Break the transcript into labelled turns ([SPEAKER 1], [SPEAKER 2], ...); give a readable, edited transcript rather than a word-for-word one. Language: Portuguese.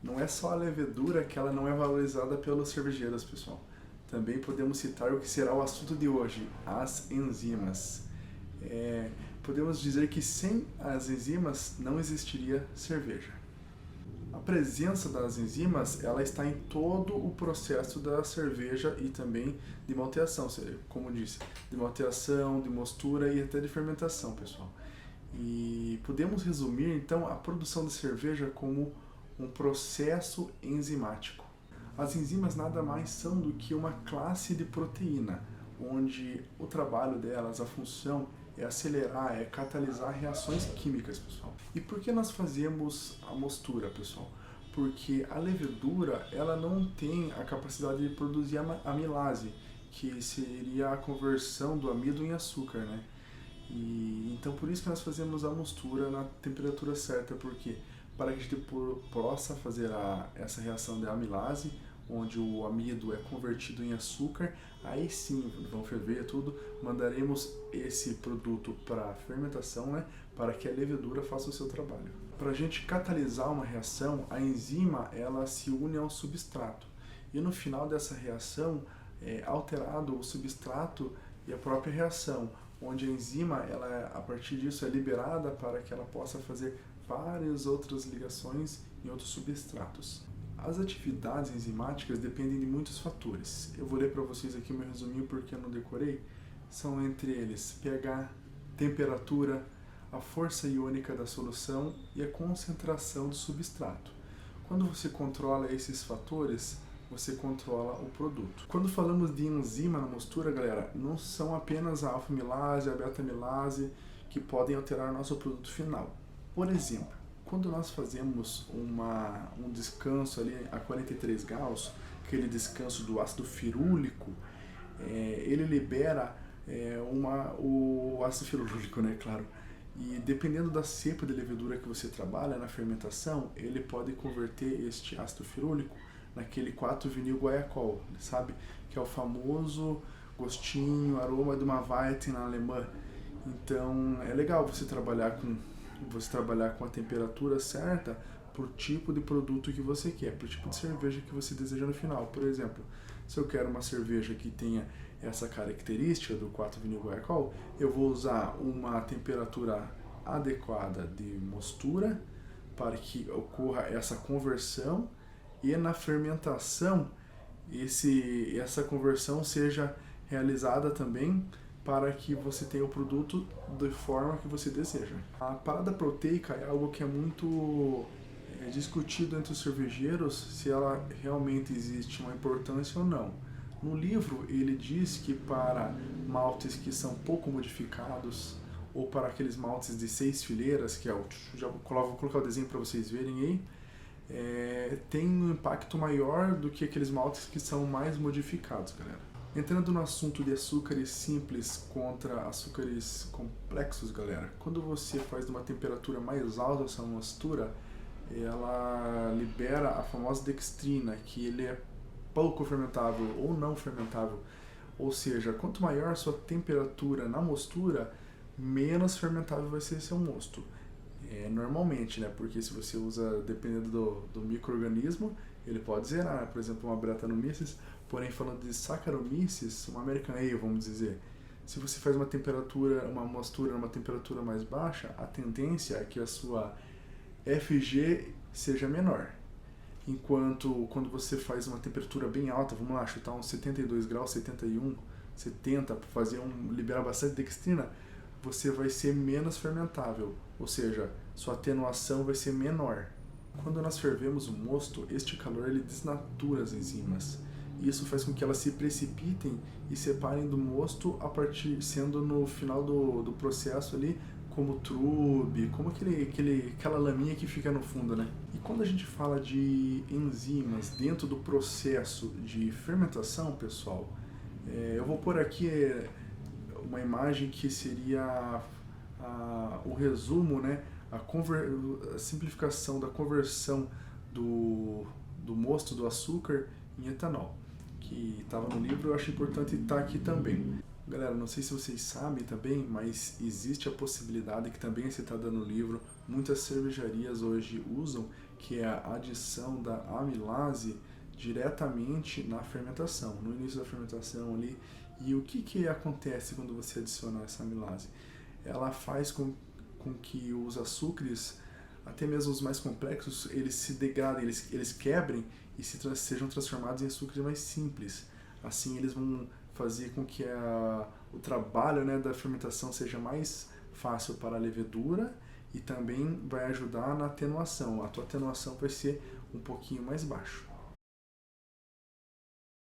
[SPEAKER 1] não é só a levedura que ela não é valorizada pelos cervejeiros, pessoal. Também podemos citar o que será o assunto de hoje, as enzimas. Podemos dizer que sem as enzimas não existiria cerveja. A presença das enzimas, ela está em todo o processo da cerveja e também de malteação, como disse, de malteação, de mostura e até de fermentação, pessoal. E podemos resumir então a produção de cerveja como um processo enzimático. As enzimas nada mais são do que uma classe de proteína, onde o trabalho delas, a função, é acelerar, é catalisar reações químicas, pessoal. E por que nós fazemos a mostura, pessoal? Porque a levedura, ela não tem a capacidade de produzir a amilase, que seria a conversão do amido em açúcar, né? E então por isso que nós fazemos a mostura na temperatura certa, porque para que a gente possa fazer essa reação de amilase, onde o amido é convertido em açúcar, aí sim, vão ferver tudo, mandaremos esse produto para fermentação, né, para que a levedura faça o seu trabalho. Para a gente catalisar uma reação, a enzima ela se une ao substrato, e no final dessa reação é alterado o substrato e a própria reação, onde a enzima, ela, a partir disso, é liberada para que ela possa fazer várias outras ligações em outros substratos. As atividades enzimáticas dependem de muitos fatores. Eu vou ler para vocês aqui o meu resuminho porque eu não decorei. São entre eles pH, temperatura, a força iônica da solução e a concentração do substrato. Quando você controla esses fatores, você controla o produto. Quando falamos de enzima na mostura, galera, não são apenas a alfa-amilase, a beta-amilase que podem alterar nosso produto final. Por exemplo, quando nós fazemos um descanso ali a 43 graus, aquele descanso do ácido firúlico, ele libera o ácido firúlico, né, claro. E dependendo da cepa de levedura que você trabalha na fermentação, ele pode converter este ácido firúlico naquele 4-vinil-guaiacol, sabe? Que é o famoso gostinho, aroma de uma Weizen alemã. Então é legal você trabalhar com a temperatura certa para o tipo de produto que você quer, para o tipo de cerveja que você deseja no final. Por exemplo, se eu quero uma cerveja que tenha essa característica do 4-vinil-guaiacol, eu vou usar uma temperatura adequada de mostura para que ocorra essa conversão e na fermentação essa conversão seja realizada também para que você tenha o produto da forma que você deseja. A parada proteica é algo que é muito discutido entre os cervejeiros se ela realmente existe uma importância ou não. No livro ele diz que para maltes que são pouco modificados ou para aqueles maltes de 6 fileiras, que é o, vou colocar o desenho para vocês verem aí, tem um impacto maior do que aqueles maltes que são mais modificados, galera. Entrando no assunto de açúcares simples contra açúcares complexos, galera, quando você faz uma temperatura mais alta essa mistura, ela libera a famosa dextrina, que ele é pouco fermentável ou não fermentável, ou seja, quanto maior a sua temperatura na mostura, menos fermentável vai ser seu mosto. Normalmente, né? Porque se você usa, dependendo do micro-organismo, ele pode zerar, por exemplo, uma Brettanomyces, porém falando de Saccharomyces, uma American Ale, vamos dizer, se você faz uma mostura numa temperatura mais baixa, a tendência é que a sua FG seja menor. Enquanto quando você faz uma temperatura bem alta, vamos lá, chutar uns 72 graus, 71, 70, para liberar bastante dextrina, você vai ser menos fermentável, ou seja, sua atenuação vai ser menor. Quando nós fervemos o mosto, este calor ele desnatura as enzimas. Isso faz com que elas se precipitem e separem do mosto sendo no final do processo ali como trube, como aquela laminha que fica no fundo, né? E quando a gente fala de enzimas dentro do processo de fermentação, pessoal, eu vou pôr aqui uma imagem que seria o resumo, né? A simplificação da conversão do mosto do açúcar em etanol, que estava no livro, eu acho importante estar aqui também. Galera, não sei se vocês sabem também, mas existe a possibilidade que também é citada no livro, muitas cervejarias hoje usam, que é a adição da amilase diretamente na fermentação, no início da fermentação ali. E o que acontece quando você adiciona essa amilase? Ela faz com que os açúcares, até mesmo os mais complexos, eles se degradem, eles quebrem e sejam transformados em açúcares mais simples. Assim eles vão fazer com que o trabalho, né, da fermentação seja mais fácil para a levedura e também vai ajudar na atenuação. A tua atenuação vai ser um pouquinho mais baixa.